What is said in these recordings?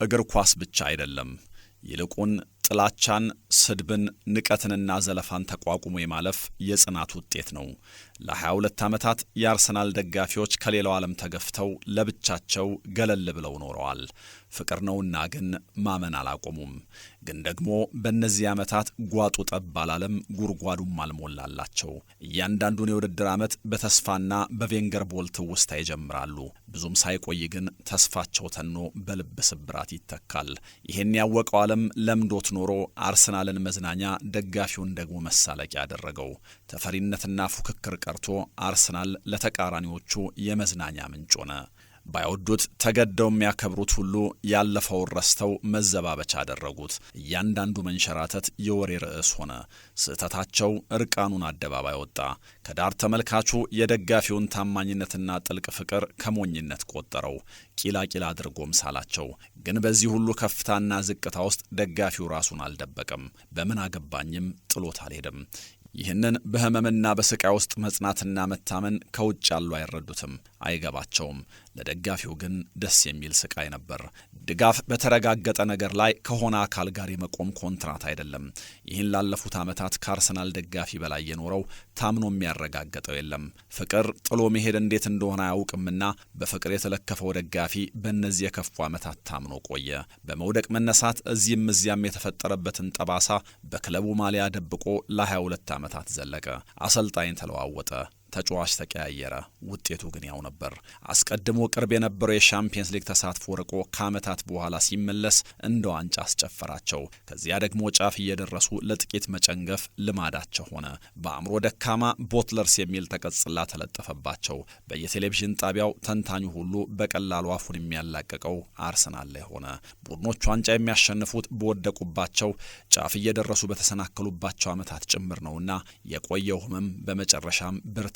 እግር ኳስ ብቻ አይደለም። ይልቁን ጥላቻን፣ ስድብን፣ ንቀትንና ዘለፋን ተቋቁሞ የማለፍ የጽናት ውጤት ነው። ለ22 ዓመታት የአርሰናል ደጋፊዎች ከሌላው ዓለም ተገፍተው ለብቻቸው ገለል ብለው ኖረዋል። ፍቅር ነውና ግን ማመን አላቆሙም። ግን ደግሞ በእነዚህ ዓመታት ጓጡ ጠብ አላለም፣ ጉድጓዱም አልሞላላቸው። እያንዳንዱን የውድድር ዓመት በተስፋና በቬንገር ቦል ትውስታ ይጀምራሉ። ብዙም ሳይቆይ ግን ተስፋቸው ተኖ በልብ ስብራት ይተካል። ይህን ያወቀው ዓለም ለምዶት ኖሮ አርሰናልን መዝናኛ፣ ደጋፊውን ደግሞ መሳለቂያ ያደረገው። ተፈሪነትና ፉክክር ቀርቶ አርሰናል ለተቃራኒዎቹ የመዝናኛ ምንጭ ሆነ። ባይወዱት ተገደው የሚያከብሩት ሁሉ ያለፈውን ረስተው መዘባበቻ አደረጉት። እያንዳንዱ መንሸራተት የወሬ ርዕስ ሆነ። ስህተታቸው እርቃኑን አደባባይ ወጣ። ከዳር ተመልካቹ የደጋፊውን ታማኝነትና ጥልቅ ፍቅር ከሞኝነት ቆጠረው። ቂላቂላ አድርጎም ሳላቸው። ግን በዚህ ሁሉ ከፍታና ዝቅታ ውስጥ ደጋፊው ራሱን አልደበቀም። በምን አገባኝም ጥሎት አልሄደም። ይህንን በህመምና በስቃይ ውስጥ መጽናትና መታመን ከውጭ ያሉ አይረዱትም፣ አይገባቸውም። ለደጋፊው ግን ደስ የሚል ስቃይ ነበር። ድጋፍ በተረጋገጠ ነገር ላይ ከሆነ አካል ጋር የመቆም ኮንትራት አይደለም። ይህን ላለፉት ዓመታት ከአርሰናል ደጋፊ በላይ የኖረው ታምኖ የሚያረጋግጠው የለም። ፍቅር ጥሎ መሄድ እንዴት እንደሆነ አያውቅምና በፍቅር የተለከፈው ደጋፊ በእነዚህ የከፉ ዓመታት ታምኖ ቆየ። በመውደቅ መነሳት እዚህም እዚያም የተፈጠረበትን ጠባሳ በክለቡ ማሊያ ደብቆ ለ22 ዓመታት ዘለቀ። አሰልጣኝ ተለዋወጠ፣ ተጫዋች ተቀያየረ። ውጤቱ ግን ያው ነበር። አስቀድሞ ቅርብ የነበረው የሻምፒየንስ ሊግ ተሳትፎ ርቆ ከዓመታት በኋላ ሲመለስ እንደ ዋንጫ አስጨፈራቸው። ከዚያ ደግሞ ጫፍ እየደረሱ ለጥቂት መጨንገፍ ልማዳቸው ሆነ። በአእምሮ ደካማ ቦትለርስ የሚል ተቀጽላ ተለጠፈባቸው። በየቴሌቪዥን ጣቢያው ተንታኙ ሁሉ በቀላሉ አፉን የሚያላቀቀው አርሰናል ላይ ሆነ። ቡድኖች ዋንጫ የሚያሸንፉት በወደቁባቸው፣ ጫፍ እየደረሱ በተሰናከሉባቸው ዓመታት ጭምር ነውና የቆየው ህመም በመጨረሻም ብርታትን፣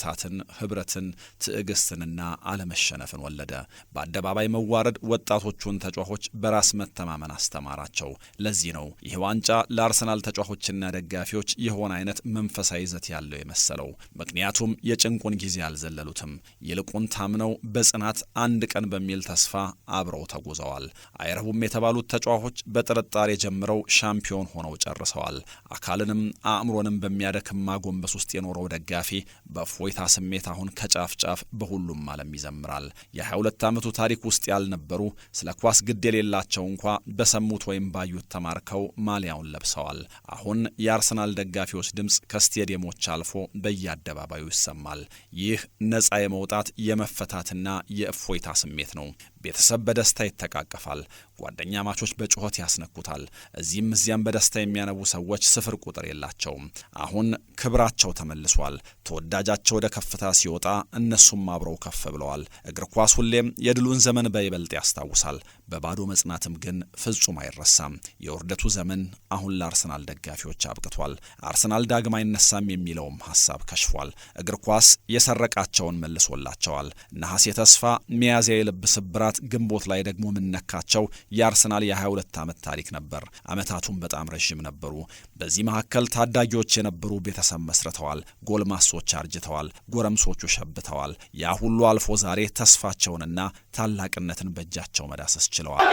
ህብረትን፣ ትዕግስትንና አለመሸነፍን ወለደ። በአደባባይ መዋረድ ወጣቶቹን ተጫዋቾች በራስ መተማመን አስተማራቸው። ለዚህ ነው ይህ ዋንጫ ለአርሰናል ተጫዋቾችና ደጋፊዎች የሆነ አይነት መንፈሳዊ ይዘት ያለው የመሰለው። ምክንያቱም የጭንቁን ጊዜ አልዘለሉትም። ይልቁን ታምነው በጽናት አንድ ቀን በሚል ተስፋ አብረው ተጉዘዋል። አይረቡም የተባሉት ተጫዋቾች በጥርጣሬ ጀምረው ሻምፒዮን ሆነው ጨርሰዋል። አካልንም አእምሮንም በሚያደክም ማጎንበስ ውስጥ የኖረው ደጋፊ በፎይታ ስሜት አሁን ከጫፍ ጫፍ በሁሉም ዓለም ይዘምራል። የ22 ዓመቱ ታሪክ ውስጥ ያልነበሩ ስለ ኳስ ግድ የሌላቸው እንኳ በሰሙት ወይም ባዩት ተማርከው ማሊያውን ለብሰዋል። አሁን የአርሰናል ደጋፊዎች ድምፅ ከስቴዲየሞች አልፎ በየአደባባዩ ይሰማል። ይህ ነፃ የመውጣት የመፈታትና የእፎይታ ስሜት ነው። ቤተሰብ በደስታ ይተቃቀፋል። ጓደኛ ማቾች በጩኸት ያስነኩታል። እዚህም እዚያም በደስታ የሚያነቡ ሰዎች ስፍር ቁጥር የላቸውም። አሁን ክብራቸው ተመልሷል። ተወዳጃቸው ወደ ከፍታ ሲወጣ እነሱም አብረው ከፍ ብለዋል። እግር ኳስ ሁሌም የድሉን ዘመን በይበልጥ ያስታውሳል። በባዶ መጽናትም ግን ፍጹም አይረሳም። የውርደቱ ዘመን አሁን ለአርሰናል ደጋፊዎች አብቅቷል። አርሰናል ዳግም አይነሳም የሚለውም ሐሳብ ከሽፏል። እግር ኳስ የሰረቃቸውን መልሶላቸዋል። ነሐሴ ተስፋ፣ ሚያዝያ የልብ ስብራት፣ ግንቦት ላይ ደግሞ ምነካቸው የአርሰናል የ22 ዓመት ታሪክ ነበር። ዓመታቱም በጣም ረዥም ነበሩ። በዚህ መካከል ታዳጊዎች የነበሩ ቤተሰብ መስርተዋል። ጎልማሶች አርጅተዋል። ጎረምሶቹ ሸብተዋል። ያ ሁሉ አልፎ ዛሬ ተስፋቸውንና ታላቅነትን በእጃቸው መዳሰስ ችለዋል።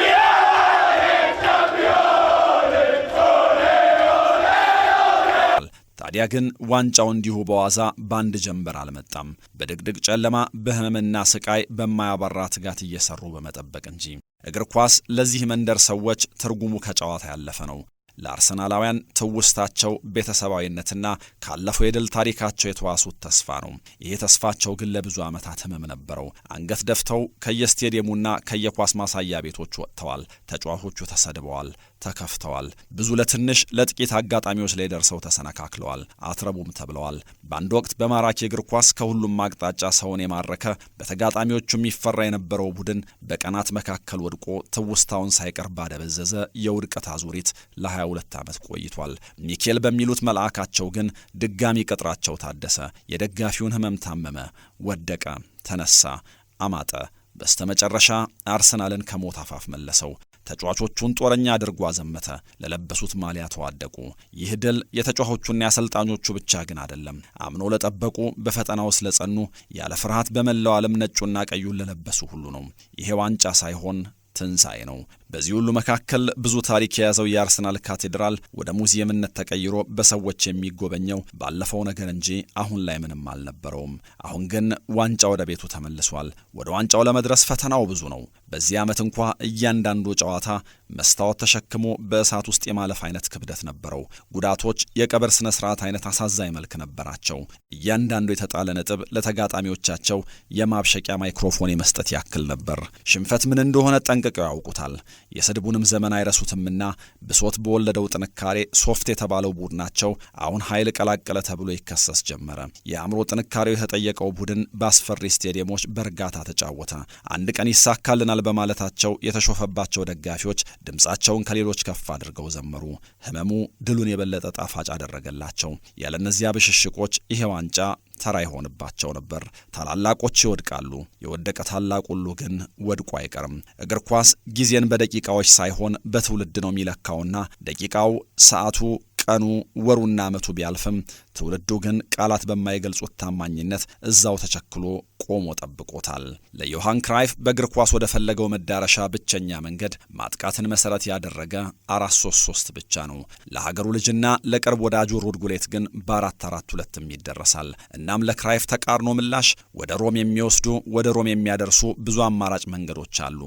ታዲያ ግን ዋንጫው እንዲሁ በዋዛ ባንድ ጀንበር አልመጣም። በድቅድቅ ጨለማ፣ በህመምና ስቃይ፣ በማያባራ ትጋት እየሰሩ በመጠበቅ እንጂ። እግር ኳስ ለዚህ መንደር ሰዎች ትርጉሙ ከጨዋታ ያለፈ ነው። ለአርሰናላውያን ትውስታቸው ቤተሰባዊነትና ካለፈው የድል ታሪካቸው የተዋሱት ተስፋ ነው። ይሄ ተስፋቸው ግን ለብዙ ዓመታት ህመም ነበረው። አንገት ደፍተው ከየስቴዲየሙና ከየኳስ ማሳያ ቤቶች ወጥተዋል። ተጫዋቾቹ ተሰድበዋል፣ ተከፍተዋል። ብዙ ለትንሽ ለጥቂት አጋጣሚዎች ላይ ደርሰው ተሰነካክለዋል፣ አትረቡም ተብለዋል። በአንድ ወቅት በማራኪ እግር ኳስ ከሁሉም አቅጣጫ ሰውን የማረከ በተጋጣሚዎቹ የሚፈራ የነበረው ቡድን በቀናት መካከል ወድቆ ትውስታውን ሳይቀር ባደበዘዘ የውድቀት አዙሪት ለ22 ዓመት ቆይቷል። ሚኬል በሚሉት መልአካቸው ግን ድጋሚ ቅጥራቸው ታደሰ። የደጋፊውን ህመም ታመመ፣ ወደቀ፣ ተነሳ፣ አማጠ። በስተመጨረሻ አርሰናልን ከሞት አፋፍ መለሰው። ተጫዋቾቹን ጦረኛ አድርጎ አዘመተ። ለለበሱት ማሊያ ተዋደቁ። ይህ ድል የተጫዋቾቹና የአሰልጣኞቹ ብቻ ግን አይደለም። አምኖ ለጠበቁ፣ በፈተናው ስለጸኑ፣ ያለ ፍርሃት በመላው ዓለም ነጩና ቀዩን ለለበሱ ሁሉ ነው። ይሄ ዋንጫ ሳይሆን ትንሣኤ ነው። በዚህ ሁሉ መካከል ብዙ ታሪክ የያዘው የአርሰናል ካቴድራል ወደ ሙዚየምነት ተቀይሮ በሰዎች የሚጎበኘው ባለፈው ነገር እንጂ አሁን ላይ ምንም አልነበረውም። አሁን ግን ዋንጫ ወደ ቤቱ ተመልሷል። ወደ ዋንጫው ለመድረስ ፈተናው ብዙ ነው። በዚህ ዓመት እንኳ እያንዳንዱ ጨዋታ መስታወት ተሸክሞ በእሳት ውስጥ የማለፍ አይነት ክብደት ነበረው። ጉዳቶች የቀብር ስነ ስርዓት አይነት አሳዛኝ መልክ ነበራቸው። እያንዳንዱ የተጣለ ነጥብ ለተጋጣሚዎቻቸው የማብሸቂያ ማይክሮፎን የመስጠት ያክል ነበር። ሽንፈት ምን እንደሆነ ጠንቅቀው ያውቁታል። የስድቡንም ዘመን አይረሱትምና ብሶት በወለደው ጥንካሬ ሶፍት የተባለው ቡድናቸው አሁን ኃይል ቀላቀለ ተብሎ ይከሰስ ጀመረ። የአእምሮ ጥንካሬው የተጠየቀው ቡድን በአስፈሪ ስቴዲየሞች በእርጋታ ተጫወተ። አንድ ቀን ይሳካልናል በማለታቸው የተሾፈባቸው ደጋፊዎች ድምጻቸውን ከሌሎች ከፍ አድርገው ዘመሩ። ህመሙ ድሉን የበለጠ ጣፋጭ አደረገላቸው። ያለነዚያ ብሽሽቆች ይሄ ዋንጫ ተራ ይሆንባቸው ነበር። ታላላቆች ይወድቃሉ። የወደቀ ታላቅ ሁሉ ግን ወድቆ አይቀርም። እግር ኳስ ጊዜን በደቂቃዎች ሳይሆን በትውልድ ነው የሚለካውና ደቂቃው፣ ሰዓቱ፣ ቀኑ፣ ወሩና ዓመቱ ቢያልፍም ትውልዱ ግን ቃላት በማይገልጹት ታማኝነት እዛው ተቸክሎ ቆሞ ጠብቆታል። ለዮሃን ክራይፍ በእግር ኳስ ወደ ፈለገው መዳረሻ ብቸኛ መንገድ ማጥቃትን መሰረት ያደረገ 4-3-3 ብቻ ነው። ለሀገሩ ልጅና ለቅርብ ወዳጁ ሩድ ጉሌት ግን በ4-4-2 ይደረሳል። እናም ለክራይፍ ተቃርኖ ምላሽ ወደ ሮም የሚወስዱ ወደ ሮም የሚያደርሱ ብዙ አማራጭ መንገዶች አሉ።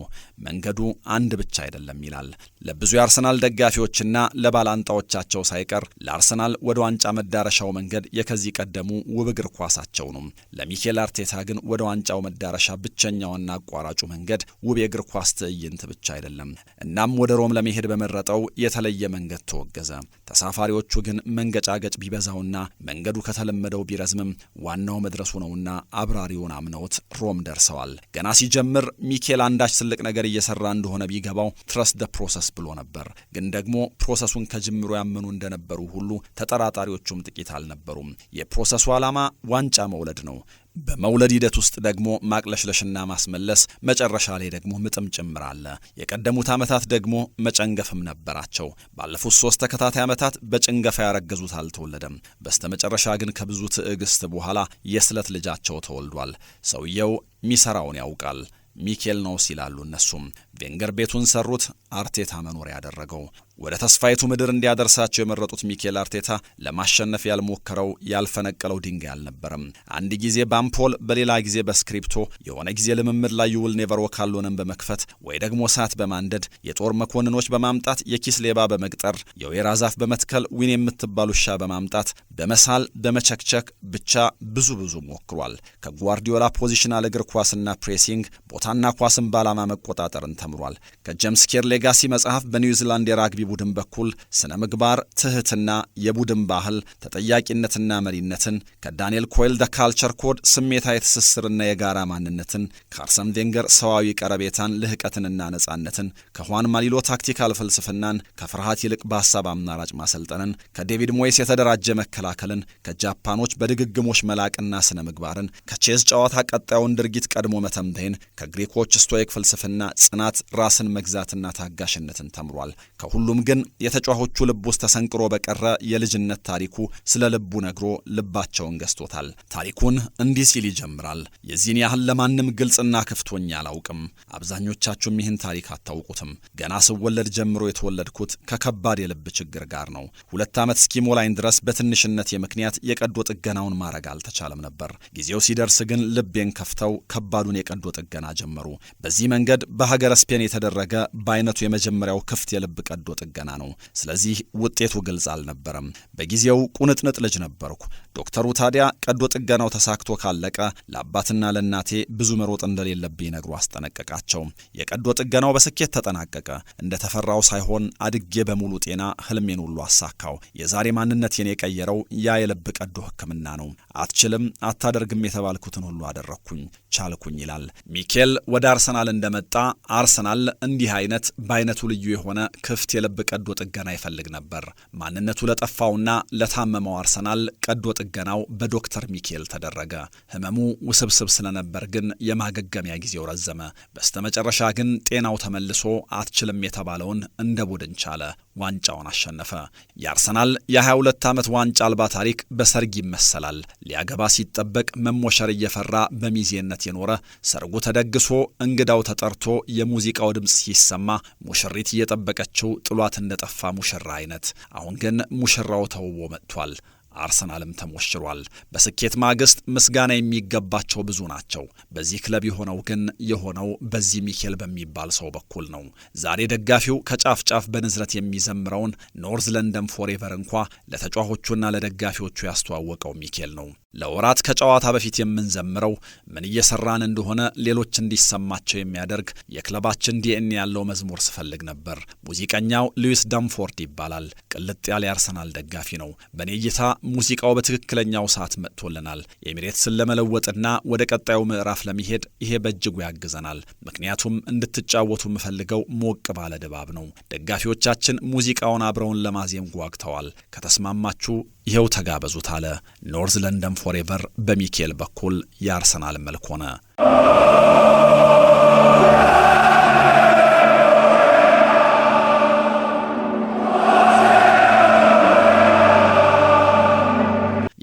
መንገዱ አንድ ብቻ አይደለም ይላል። ለብዙ የአርሰናል ደጋፊዎችና ለባላንጣዎቻቸው ሳይቀር ለአርሰናል ወደ ዋንጫ መዳረሻው መንገድ የከዚህ ቀደሙ ውብ እግር ኳሳቸው ነው። ለሚኬል አርቴታ ግን ወደ ዋንጫው መዳረሻ ብቸኛውና አቋራጩ መንገድ ውብ የእግር ኳስ ትዕይንት ብቻ አይደለም። እናም ወደ ሮም ለመሄድ በመረጠው የተለየ መንገድ ተወገዘ። ተሳፋሪዎቹ ግን መንገጫገጭ ቢበዛውና መንገዱ ከተለመደው ቢረዝምም ዋናው መድረሱ ነውና አብራሪውን አምነውት ሮም ደርሰዋል። ገና ሲጀምር ሚኬል አንዳች ትልቅ ነገር እየሰራ እንደሆነ ቢገባው ትረስት ደ ፕሮሰስ ብሎ ነበር። ግን ደግሞ ፕሮሰሱን ከጅምሩ ያመኑ እንደነበሩ ሁሉ ተጠራጣሪዎቹም ጥቂት አልነበሩም። የፕሮሰሱ ዓላማ ዋንጫ መውለድ ነው። በመውለድ ሂደት ውስጥ ደግሞ ማቅለሽለሽና ማስመለስ፣ መጨረሻ ላይ ደግሞ ምጥም ጭምር አለ። የቀደሙት ዓመታት ደግሞ መጨንገፍም ነበራቸው። ባለፉት 3 ተከታታይ ዓመታት በጭንገፋ ያረገዙት አልተወለደም። በስተመጨረሻ ግን ከብዙ ትዕግስት በኋላ የስለት ልጃቸው ተወልዷል። ሰውየው ሚሰራውን ያውቃል። ሚኬል ነው ሲላሉ እነሱም። ቬንገር ቤቱን ሰሩት፣ አርቴታ መኖሪያ ያደረገው። ወደ ተስፋይቱ ምድር እንዲያደርሳቸው የመረጡት ሚኬል አርቴታ ለማሸነፍ ያልሞከረው ያልፈነቀለው ድንጋይ አልነበረም። አንድ ጊዜ በአምፖል በሌላ ጊዜ በስክሪፕቶ የሆነ ጊዜ ልምምድ ላይ ይውል ኔቨር ወካሎንን በመክፈት ወይ ደግሞ እሳት በማንደድ የጦር መኮንኖች በማምጣት የኪስ ሌባ በመቅጠር የወይራ ዛፍ በመትከል ዊን የምትባል ውሻ በማምጣት በመሳል በመቸክቸክ ብቻ ብዙ ሞክሯል። ከጓርዲዮላ ፖዚሽናል እግር ኳስና ፕሬሲንግ ቦታና ኳስን ባላማ መቆጣጠርን ተምሯል። ከጄምስ ኬር ሌጋሲ መጽሐፍ በኒውዚላንድ የራግቢ ቡድን በኩል ስነ ምግባር፣ ትህትና፣ የቡድን ባህል፣ ተጠያቂነትና መሪነትን፣ ከዳንኤል ኮይል ደ ካልቸር ኮድ ስሜታዊ ትስስርና የጋራ ማንነትን፣ ከአርሰን ቬንገር ሰዋዊ ቀረቤታን፣ ልህቀትንና ነጻነትን፣ ከሁዋን ማሊሎ ታክቲካል ፍልስፍናን፣ ከፍርሃት ይልቅ በሐሳብ አማራጭ ማሰልጠንን፣ ከዴቪድ ሞይስ የተደራጀ መከላከልን፣ ከጃፓኖች በድግግሞች መላቅና ስነ ምግባርን፣ ከቼዝ ጨዋታ ቀጣዩን ድርጊት ቀድሞ መተንበይን፣ ከግሪኮች ስቶይክ ፍልስፍና ጽናት፣ ራስን መግዛትና ታጋሽነትን ተምሯል። ከሁሉም ግን የተጫዋቾቹ ልብ ውስጥ ተሰንቅሮ በቀረ የልጅነት ታሪኩ ስለ ልቡ ነግሮ ልባቸውን ገዝቶታል። ታሪኩን እንዲህ ሲል ይጀምራል። የዚህን ያህል ለማንም ግልጽና ክፍቶኛ አላውቅም። አብዛኞቻችሁም ይህን ታሪክ አታውቁትም። ገና ስወለድ ጀምሮ የተወለድኩት ከከባድ የልብ ችግር ጋር ነው። 2 ዓመት እስኪሞላኝ ድረስ በትንሽነቴ ምክንያት የቀዶ ጥገናውን ማድረግ አልተቻለም ነበር። ጊዜው ሲደርስ ግን ልቤን ከፍተው ከባዱን የቀዶ ጥገና ጀመሩ። በዚህ መንገድ በሀገረ ስፔን የተደረገ በአይነቱ የመጀመሪያው ክፍት የልብ ቀዶ ጥገና ነው። ስለዚህ ውጤቱ ግልጽ አልነበረም። በጊዜው ቁንጥንጥ ልጅ ነበርኩ። ዶክተሩ ታዲያ ቀዶ ጥገናው ተሳክቶ ካለቀ ለአባትና ለእናቴ ብዙ መሮጥ እንደሌለብኝ ነግሮ አስጠነቀቃቸው። የቀዶ ጥገናው በስኬት ተጠናቀቀ። እንደተፈራው ሳይሆን አድጌ በሙሉ ጤና ህልሜን ሁሉ አሳካው። የዛሬ ማንነቴን የቀየረው ያ የልብ ቀዶ ሕክምና ነው። አትችልም፣ አታደርግም የተባልኩትን ሁሉ አደረግኩኝ፣ ቻልኩኝ ይላል ሚኬል። ወደ አርሰናል እንደመጣ አርሰናል እንዲህ አይነት በአይነቱ ልዩ የሆነ ክፍት የልብ ቀዶ ጥገና ይፈልግ ነበር። ማንነቱ ለጠፋውና ለታመመው አርሰናል ቀዶ ጥገናው በዶክተር ሚኬል ተደረገ። ህመሙ ውስብስብ ስለነበር ግን የማገገሚያ ጊዜው ረዘመ። በስተመጨረሻ ግን ጤናው ተመልሶ አትችልም የተባለውን እንደ ቡድን ቻለ። ዋንጫውን አሸነፈ። የአርሰናል የ22 ዓመት ዋንጫ አልባ ታሪክ በሰርግ ይመሰላል። ሊያገባ ሲጠበቅ መሞሸር እየፈራ በሚዜነት የኖረ ሰርጉ ተደግሶ እንግዳው ተጠርቶ የሙዚቃው ድምፅ ሲሰማ ሙሽሪት እየጠበቀችው ጥሏት እንደጠፋ ሙሽራ አይነት። አሁን ግን ሙሽራው ተውቦ መጥቷል። አርሰናልም ተሞሽሯል። በስኬት ማግስት ምስጋና የሚገባቸው ብዙ ናቸው። በዚህ ክለብ የሆነው ግን የሆነው በዚህ ሚኬል በሚባል ሰው በኩል ነው። ዛሬ ደጋፊው ከጫፍ ጫፍ በንዝረት የሚዘምረውን ኖርዝ ለንደን ፎሬቨር እንኳ ለተጫዋቾቹና ለደጋፊዎቹ ያስተዋወቀው ሚኬል ነው። ለወራት ከጨዋታ በፊት የምንዘምረው ምን እየሰራን እንደሆነ ሌሎች እንዲሰማቸው የሚያደርግ የክለባችን ዲኤንኤ ያለው መዝሙር ስፈልግ ነበር። ሙዚቀኛው ሉዊስ ዳምፎርድ ይባላል። ቅልጥ ያለ የአርሰናል ደጋፊ ነው። በኔ እይታ ሙዚቃው በትክክለኛው ሰዓት መጥቶልናል። ኤሚሬትስን ለመለወጥና ወደ ቀጣዩ ምዕራፍ ለመሄድ ይሄ በእጅጉ ያግዘናል። ምክንያቱም እንድትጫወቱ የምፈልገው ሞቅ ባለ ድባብ ነው። ደጋፊዎቻችን ሙዚቃውን አብረውን ለማዜም ጓግተዋል። ከተስማማችሁ ይሄው ተጋበዙት አለ። ኖርዝ ለንደን ፎሬቨር በሚኬል በኩል የአርሰናል መልክ ሆነ።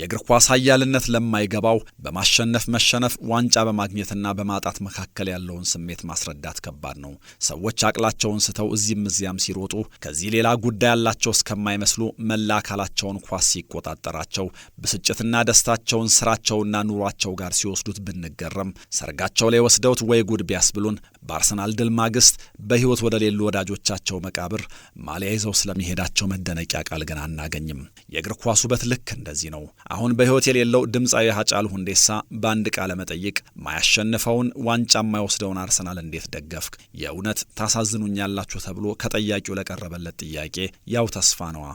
የእግር ኳስ ኃያልነት ለማይገባው በማሸነፍ መሸነፍ፣ ዋንጫ በማግኘትና በማጣት መካከል ያለውን ስሜት ማስረዳት ከባድ ነው። ሰዎች አቅላቸውን ስተው እዚህም እዚያም ሲሮጡ ከዚህ ሌላ ጉዳይ ያላቸው እስከማይመስሉ መላ አካላቸውን ኳስ ሲቆጣጠራቸው ብስጭትና ደስታቸውን ስራቸውና ኑሯቸው ጋር ሲወስዱት ብንገረም ሰርጋቸው ላይ ወስደውት ወይ ጉድ ቢያስብሉን በአርሰናል ድል ማግስት በሕይወት ወደ ሌሉ ወዳጆቻቸው መቃብር ማሊያ ይዘው ስለመሄዳቸው መደነቂያ ቃል ግን አናገኝም። የእግር ኳስ ውበት ልክ እንደዚህ ነው። አሁን በሕይወት የሌለው ድምፃዊ ሃጫሉ ሁንዴሳ በአንድ ቃለ መጠይቅ ማያሸንፈውን ዋንጫ የማይወስደውን አርሰናል እንዴት ደገፍክ? የእውነት ታሳዝኑኛላችሁ ተብሎ ከጠያቂው ለቀረበለት ጥያቄ ያው ተስፋ ነዋ።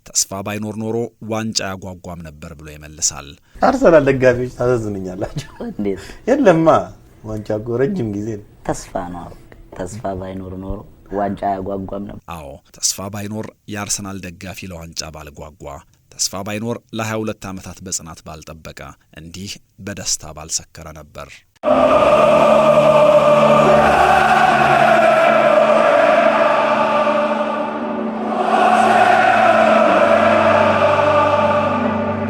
ተስፋ ባይኖር ኖሮ ዋንጫ ያጓጓም ነበር ብሎ ይመልሳል። አርሰናል ደጋፊዎች ታሳዝኑኛላችሁ እንዴት? የለማ ዋንጫ ረጅም ጊዜ ነው። ተስፋ ነው። ተስፋ ባይኖር ኖሮ ዋንጫ ያጓጓም ነበር። አዎ ተስፋ ባይኖር የአርሰናል ደጋፊ ለዋንጫ ባልጓጓ፣ ተስፋ ባይኖር ለ22 ዓመታት በጽናት ባልጠበቀ፣ እንዲህ በደስታ ባልሰከረ ነበር።